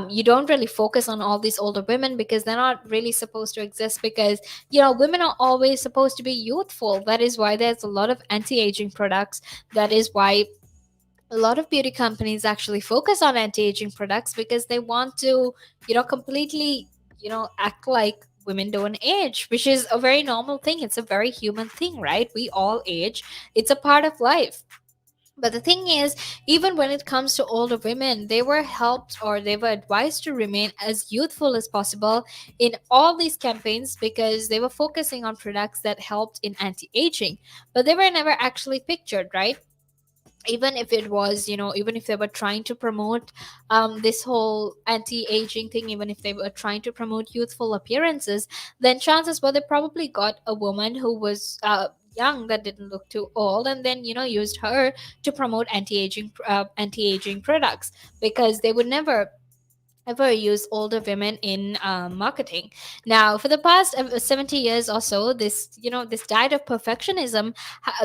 you don't really focus on all these older women because they're not really supposed to exist, because women are always supposed to be youthful. That is why there's a lot of anti-aging products. That is why a lot of beauty companies actually focus on anti-aging products, because they want to completely act like women don't age, which is a very normal thing. It's a very human thing, right? We all age. It's a part of life. But the thing is, even when it comes to older women, they were helped, or they were advised to remain as youthful as possible in all these campaigns, because they were focusing on products that helped in anti aging. But they were never actually pictured, right? Even if it was, even if they were trying to promote this whole anti-aging thing, even if they were trying to promote youthful appearances, then chances were they probably got a woman who was young, that didn't look too old, and then used her to promote anti-aging products, because they would never ever use older women in marketing. Now, for the past 70 years or so, this diet of perfectionism,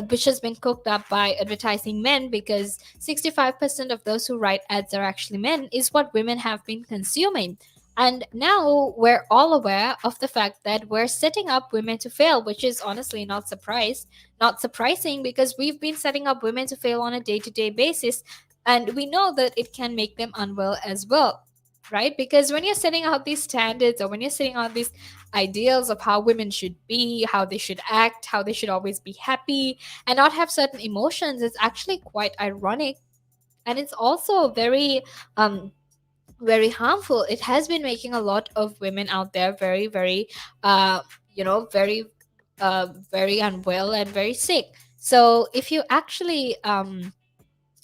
which has been cooked up by advertising men, because 65% of those who write ads are actually men, is what women have been consuming. And now we're all aware of the fact that we're setting up women to fail, which is honestly not surprising, because we've been setting up women to fail on a day-to-day basis, and we know that it can make them unwell as well, right? Because when you're setting out these standards, or when you're setting out these ideals of how women should be, how they should act, how they should always be happy and not have certain emotions, it's actually quite ironic. And it's also very harmful. It has been making a lot of women out there very, very uh very unwell and very sick. So if you actually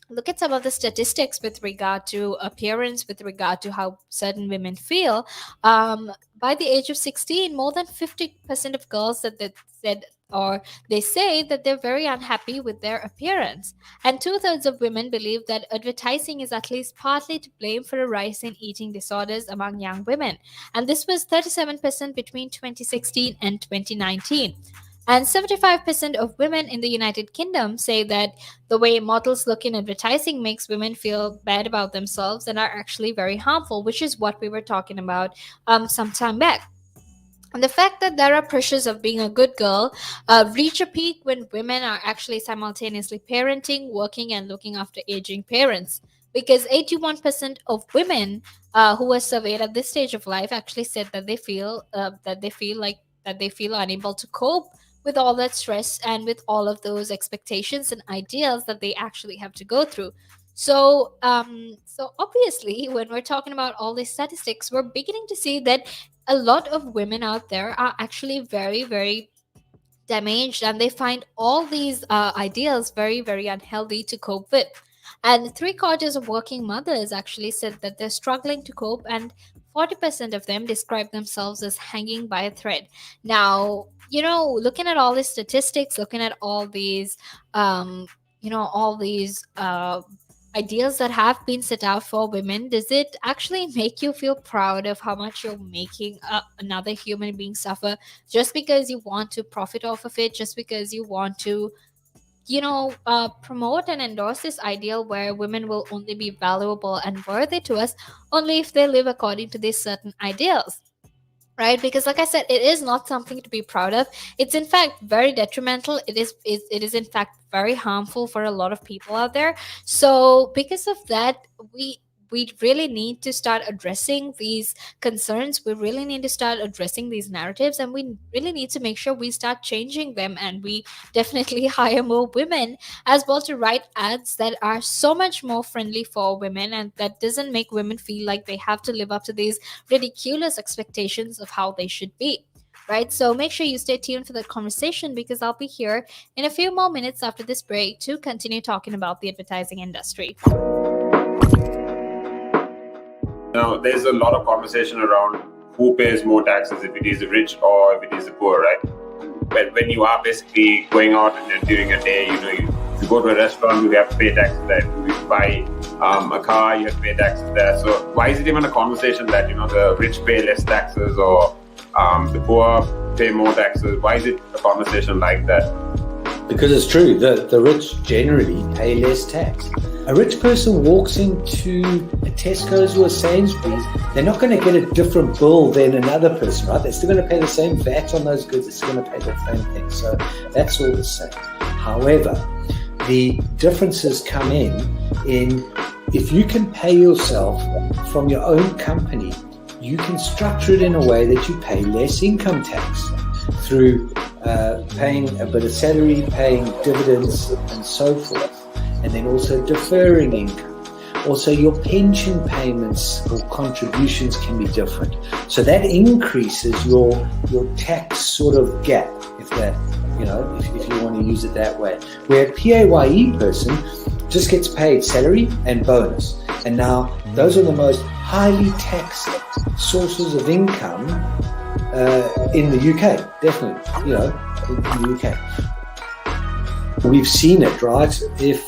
look at some of the statistics with regard to appearance, with regard to how certain women feel, by the age of 16, more than 50% of girls said or they say that they're very unhappy with their appearance. And two-thirds of women believe that advertising is at least partly to blame for a rise in eating disorders among young women. And this was 37% between 2016 and 2019. And 75% of women in the United Kingdom say that the way models look in advertising makes women feel bad about themselves and are actually very harmful, which is what we were talking about some time back. And the fact that there are pressures of being a good girl reach a peak when women are actually simultaneously parenting, working, and looking after aging parents. Because 81% of women who were surveyed at this stage of life actually said that they feel unable to cope with all that stress and with all of those expectations and ideals that they actually have to go through. So obviously, when we're talking about all these statistics, we're beginning to see that a lot of women out there are actually very, very damaged, and they find all these ideals very, very unhealthy to cope with. And three-quarters of working mothers actually said that they're struggling to cope, and 40% of them describe themselves as hanging by a thread. Now, looking at all these statistics, looking at all these, all these ideals that have been set out for women, does it actually make you feel proud of how much you're making another human being suffer just because you want to profit off of it, just because you want to promote and endorse this ideal where women will only be valuable and worthy to us only if they live according to these certain ideals? Right, because like I said, it is not something to be proud of. It's in fact very detrimental. It is in fact very harmful for a lot of people out there. So because of that, we really need to start addressing these concerns. We really need to start addressing these narratives, and we really need to make sure we start changing them, and we definitely hire more women as well to write ads that are so much more friendly for women, and that doesn't make women feel like they have to live up to these ridiculous expectations of how they should be. Right, so make sure you stay tuned for the conversation, because I'll be here in a few more minutes after this break to continue talking about the advertising industry. Now, there's a lot of conversation around who pays more taxes, if it is the rich or if it is the poor, right? When you are basically going out and during a day, if you go to a restaurant, you have to pay taxes there. If you buy a car, you have to pay taxes there. So why is it even a conversation that, the rich pay less taxes or the poor pay more taxes? Why is it a conversation like that? Because it's true, the rich generally pay less tax. A rich person walks into a Tesco's or a Sainsbury's, they're not going to get a different bill than another person, right? They're still going to pay the same VAT on those goods, they're still going to pay the same thing. So that's all the same. However, the differences come in if you can pay yourself from your own company, you can structure it in a way that you pay less income tax through paying a bit of salary, paying dividends and so forth, and then also deferring income. Also, your pension payments or contributions can be different. So that increases your tax sort of gap, if you want to use it that way. Where a PAYE person just gets paid salary and bonus. And now those are the most highly taxed sources of income in the UK, definitely, in the UK. We've seen it, right? If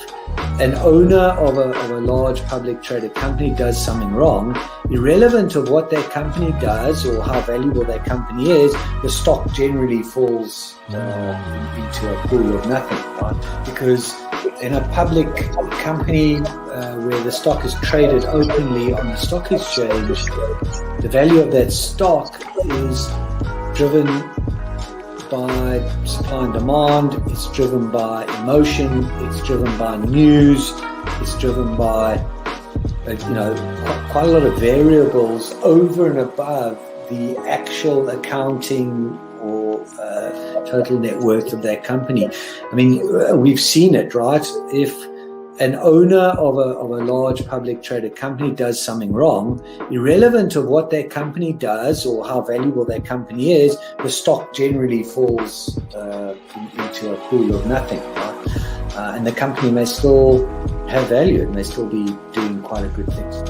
an owner of a large public traded company does something wrong, irrelevant of what that company does or how valuable that company is, the stock generally falls into a pool of nothing, right? Because in a public company where the stock is traded openly on the stock exchange, the value of that stock is driven by supply and demand, it's driven by emotion, it's driven by news, it's driven by quite a lot of variables over and above the actual accounting or total net worth of that company. I mean, we've seen it, right? If an owner of a large public traded company does something wrong, irrelevant of what that company does or how valuable that company is, the stock generally falls into a pool of nothing, right? And the company may still have value and they still be doing quite a good things.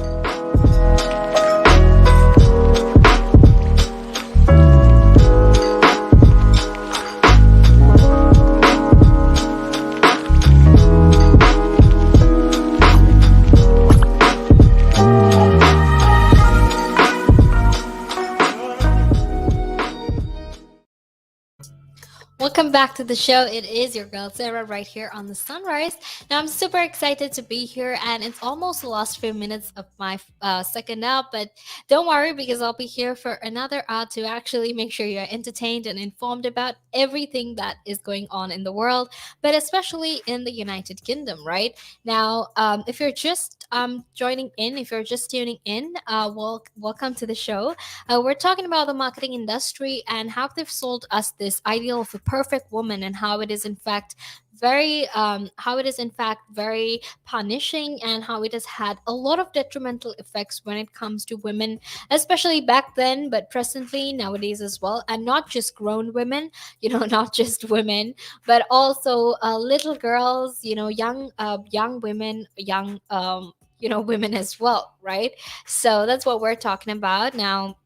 Welcome back to the show. It is your girl Sarah right here on the Sunrise. Now I'm super excited to be here, and it's almost the last few minutes of my second hour. But don't worry, because I'll be here for another hour to actually make sure you're entertained and informed about everything that is going on in the world, but especially in the United Kingdom. Right now, if you're just joining in, if you're just tuning in, welcome to the show. We're talking about the marketing industry and how they've sold us this ideal of a perfect woman, and how it is in fact very punishing, and how it has had a lot of detrimental effects when it comes to women, especially back then, but presently nowadays as well. And not just grown women, not just women, but also little girls, young women, young women as well, right? So that's what we're talking about now.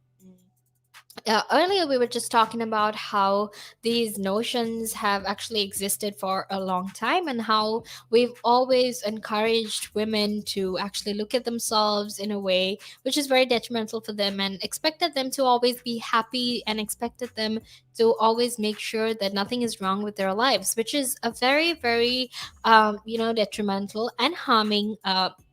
Earlier we were just talking about how these notions have actually existed for a long time, and how we've always encouraged women to actually look at themselves in a way which is very detrimental for them, and expected them to always be happy, and expected them to always make sure that nothing is wrong with their lives, which is a very, very detrimental and harming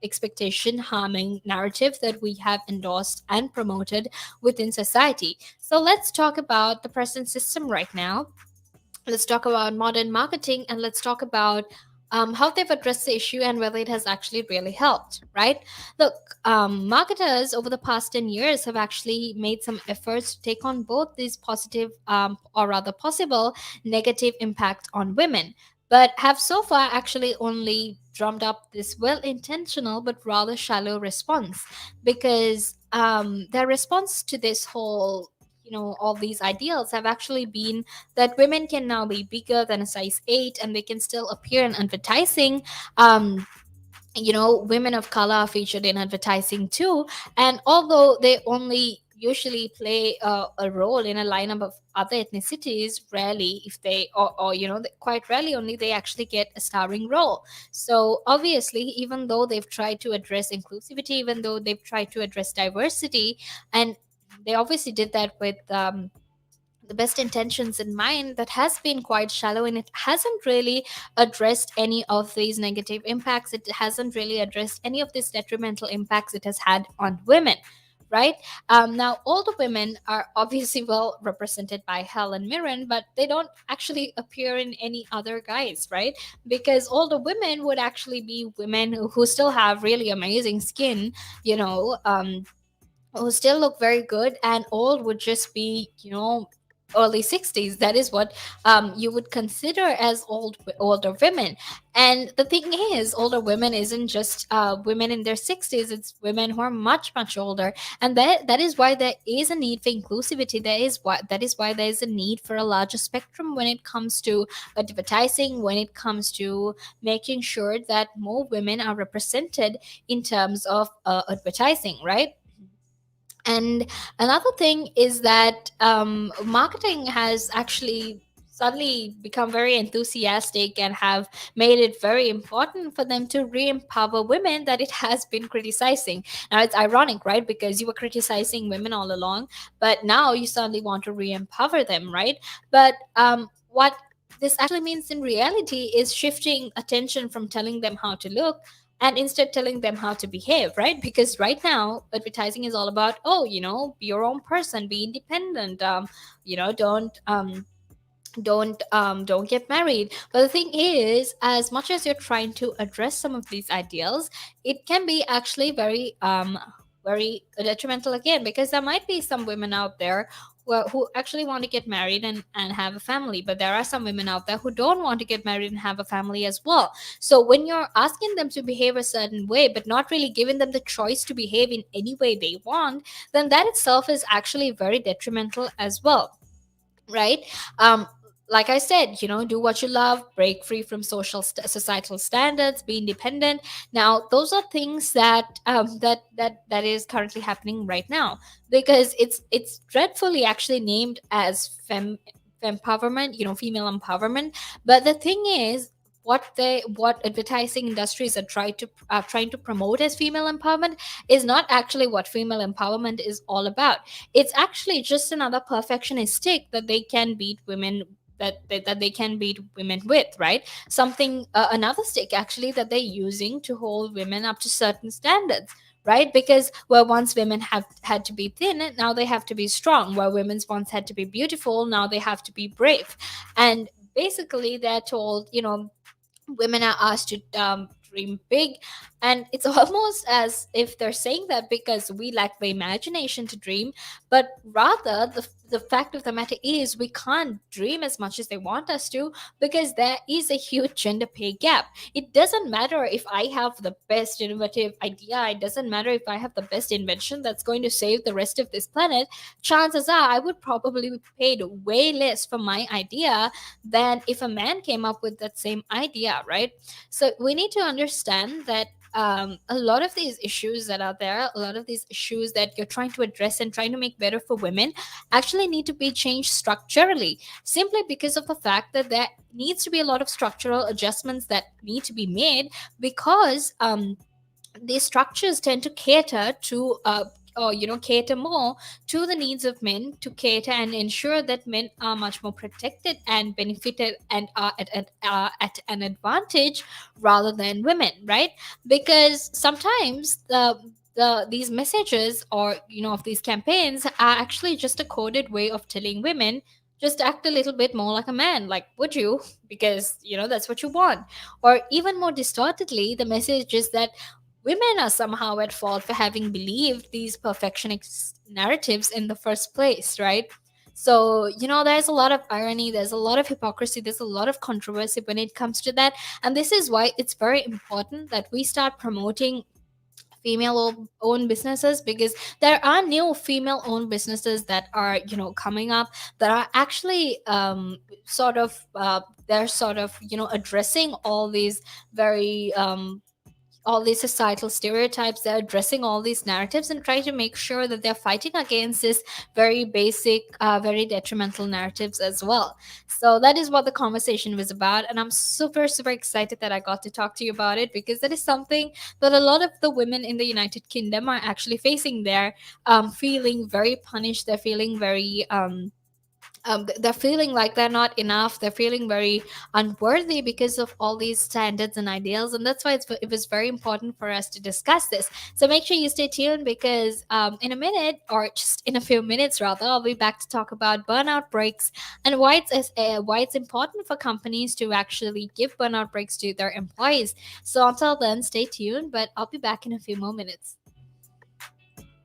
expectation, harming narrative that we have endorsed and promoted within society. So let's talk about the present system right now. Let's talk about modern marketing, and let's talk about how they've addressed the issue and whether it has actually really helped, right? Look, marketers over the past 10 years have actually made some efforts to take on both these positive, or rather possible negative impact on women, but have so far actually only drummed up this well intentional but rather shallow response, because their response to this whole all these ideals have actually been that women can now be bigger than a size 8, and they can still appear in advertising. Women of color are featured in advertising too, and although they only usually play a role in a lineup of other ethnicities, rarely, if they or quite rarely only, they actually get a starring role. So obviously, even though they've tried to address inclusivity, even though they've tried to address diversity, and they obviously did that with the best intentions in mind, that has been quite shallow, and it hasn't really addressed any of these negative impacts. It hasn't really addressed any of these detrimental impacts it has had on women, right? Now, all the women are obviously well represented by Helen Mirren, but they don't actually appear in any other guys, right? Because all the women would actually be women who still have really amazing skin, who still look very good, and old would just be early 60s. That is what you would consider as older women. And the thing is, older women isn't just women in their 60s, it's women who are much, much older. And that is why there is a need for inclusivity. That is why there is a need for a larger spectrum when it comes to advertising, when it comes to making sure that more women are represented in terms of advertising, right? And another thing is that marketing has actually suddenly become very enthusiastic, and have made it very important for them to re-empower women that it has been criticizing. Now it's ironic, right? Because you were criticizing women all along, but now you suddenly want to re-empower them, right? But what this actually means in reality is shifting attention from telling them how to look, and instead telling them how to behave, right? Because right now advertising is all about, oh, be your own person, be independent, don't get married. But the thing is, as much as you're trying to address some of these ideals, it can be actually very detrimental again, because there might be some women out there who actually want to get married and have a family, but there are some women out there who don't want to get married and have a family as well. So when you're asking them to behave a certain way, but not really giving them the choice to behave in any way they want, then that itself is actually very detrimental as well, right? um like I said, do what you love, break free from societal standards, be independent. Now, those are things that is currently happening right now, because it's dreadfully actually named as empowerment, female empowerment. But the thing is, what advertising industries are trying to promote as female empowerment is not actually what female empowerment is all about. It's actually just another perfectionist stick that they can beat women, that they can beat women with, right? Something, another stick actually that they're using to hold women up to certain standards, right? Because where once women have had to be thin, now they have to be strong. Where women's once had to be beautiful, now they have to be brave. And basically they're told, women are asked to dream big. And it's almost as if they're saying that because we lack the imagination to dream. But rather, the fact of the matter is, we can't dream as much as they want us to, because there is a huge gender pay gap. It doesn't matter if I have the best innovative idea, it doesn't matter if I have the best invention that's going to save the rest of this planet. Chances are I would probably be paid way less for my idea than if a man came up with that same idea, right? So we need to understand that a lot of these issues that are there, a lot of these issues that you're trying to address and trying to make better for women, actually need to be changed structurally, simply because of the fact that there needs to be a lot of structural adjustments that need to be made, because these structures tend to cater to or cater more to the needs of men, to cater and ensure that men are much more protected and benefited and are at an advantage rather than women, right? Because sometimes these messages, or of these campaigns, are actually just a coded way of telling women, just act a little bit more like a man, like, would you? Because that's what you want. Or even more distortedly, the message is that women are somehow at fault for having believed these perfectionist narratives in the first place, right? So, there's a lot of irony, there's a lot of hypocrisy, there's a lot of controversy when it comes to that. And this is why it's very important that we start promoting female owned businesses, because there are new female owned businesses that are coming up, that are actually they're sort of addressing very all these societal stereotypes. They're addressing all these narratives and trying to make sure that they're fighting against this very basic, very detrimental narratives as well. So that is what the conversation was about, and I'm super super excited that I got to talk to you about it, because that is something that a lot of the women in the United Kingdom are actually facing. They're feeling very punished. They're feeling very they're feeling like they're not enough. They're feeling very unworthy because of all these standards and ideals, and that's why it was very important for us to discuss this. So make sure you stay tuned, because in a minute, or just in a few minutes rather, I'll be back to talk about burnout breaks, and why it's important for companies to actually give burnout breaks to their employees. So until then, stay tuned, but I'll be back in a few more minutes.